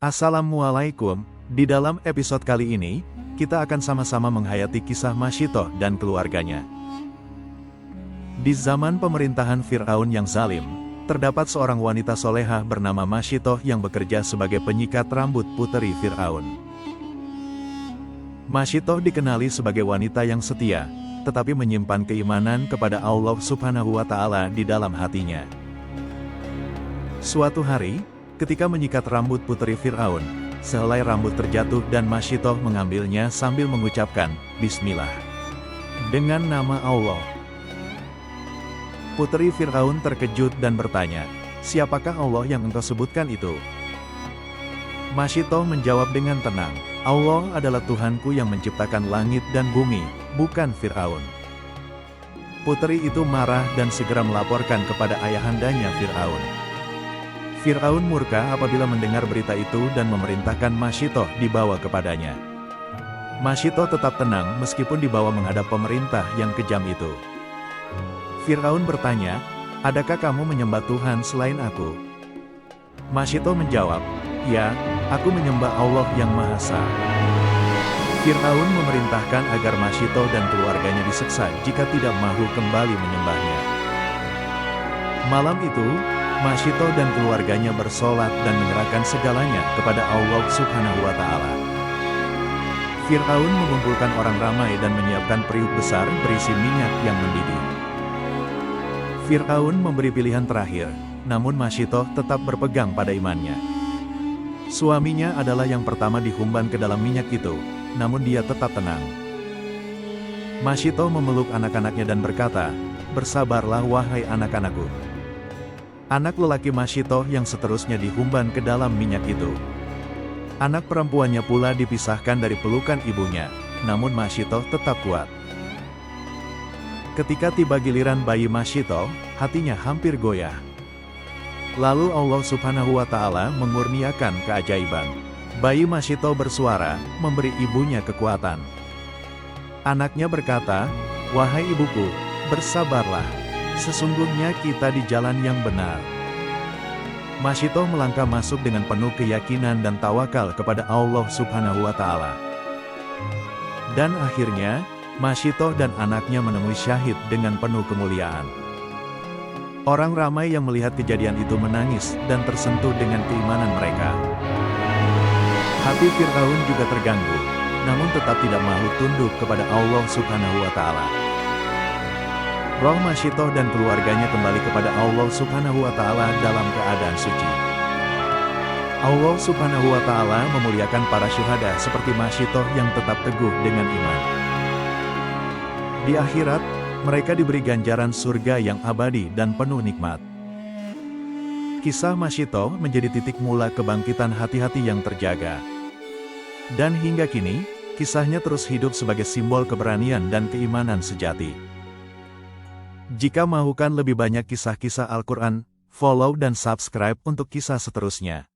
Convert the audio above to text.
Assalamualaikum, di dalam episode kali ini, kita akan sama-sama menghayati kisah Masyitoh dan keluarganya. Di zaman pemerintahan Fir'aun yang zalim, terdapat seorang wanita solehah bernama Masyitoh yang bekerja sebagai penyikat rambut puteri Fir'aun. Masyitoh dikenali sebagai wanita yang setia, tetapi menyimpan keimanan kepada Allah Subhanahu wa Ta'ala di dalam hatinya. Suatu hari, ketika menyikat rambut puteri Fir'aun, sehelai rambut terjatuh dan Masyitoh mengambilnya sambil mengucapkan, Bismillah. Dengan nama Allah. Puteri Fir'aun terkejut dan bertanya, siapakah Allah yang engkau sebutkan itu? Masyitoh menjawab dengan tenang, Allah adalah Tuhanku yang menciptakan langit dan bumi, bukan Fir'aun. Puteri itu marah dan segera melaporkan kepada ayahandanya Fir'aun. Fir'aun murka apabila mendengar berita itu dan memerintahkan Masyitoh dibawa kepadanya. Masyitoh tetap tenang meskipun dibawa menghadap pemerintah yang kejam itu. Fir'aun bertanya, adakah kamu menyembah Tuhan selain aku? Masyitoh menjawab, ya, aku menyembah Allah yang Maha Esa. Fir'aun memerintahkan agar Masyitoh dan keluarganya diseksa jika tidak mau kembali menyembahnya. Malam itu, Masyitoh dan keluarganya bersolat dan menyerahkan segalanya kepada Allah Subhanahu wa Ta'ala. Fir'aun mengumpulkan orang ramai dan menyiapkan periuk besar berisi minyak yang mendidih. Fir'aun memberi pilihan terakhir, namun Masyitoh tetap berpegang pada imannya. Suaminya adalah yang pertama dihumban ke dalam minyak itu, namun dia tetap tenang. Masyitoh memeluk anak-anaknya dan berkata, bersabarlah wahai anak-anakku. Anak lelaki Masyitoh yang seterusnya dihumban ke dalam minyak itu. Anak perempuannya pula dipisahkan dari pelukan ibunya, namun Masyitoh tetap kuat. Ketika tiba giliran bayi Masyitoh, hatinya hampir goyah. Lalu Allah Subhanahu wa Ta'ala memurniakan keajaiban. Bayi Masyitoh bersuara, memberi ibunya kekuatan. Anaknya berkata, wahai ibuku, bersabarlah. Sesungguhnya kita di jalan yang benar. Masyitoh melangkah masuk dengan penuh keyakinan dan tawakal kepada Allah Subhanahu wa Ta'ala. Dan akhirnya, Masyitoh dan anaknya menemui syahid dengan penuh kemuliaan. Orang ramai yang melihat kejadian itu menangis dan tersentuh dengan keimanan mereka. Hati Fir'aun juga terganggu, namun tetap tidak mau tunduk kepada Allah Subhanahu wa Ta'ala. Roh Masyitoh dan keluarganya kembali kepada Allah Subhanahu wa Ta'ala dalam keadaan suci. Allah Subhanahu wa Ta'ala memuliakan para syuhada seperti Masyitoh yang tetap teguh dengan iman. Di akhirat, mereka diberi ganjaran surga yang abadi dan penuh nikmat. Kisah Masyitoh menjadi titik mula kebangkitan hati-hati yang terjaga. Dan hingga kini, kisahnya terus hidup sebagai simbol keberanian dan keimanan sejati. Jika mahukan lebih banyak kisah-kisah Al-Quran, follow dan subscribe untuk kisah seterusnya.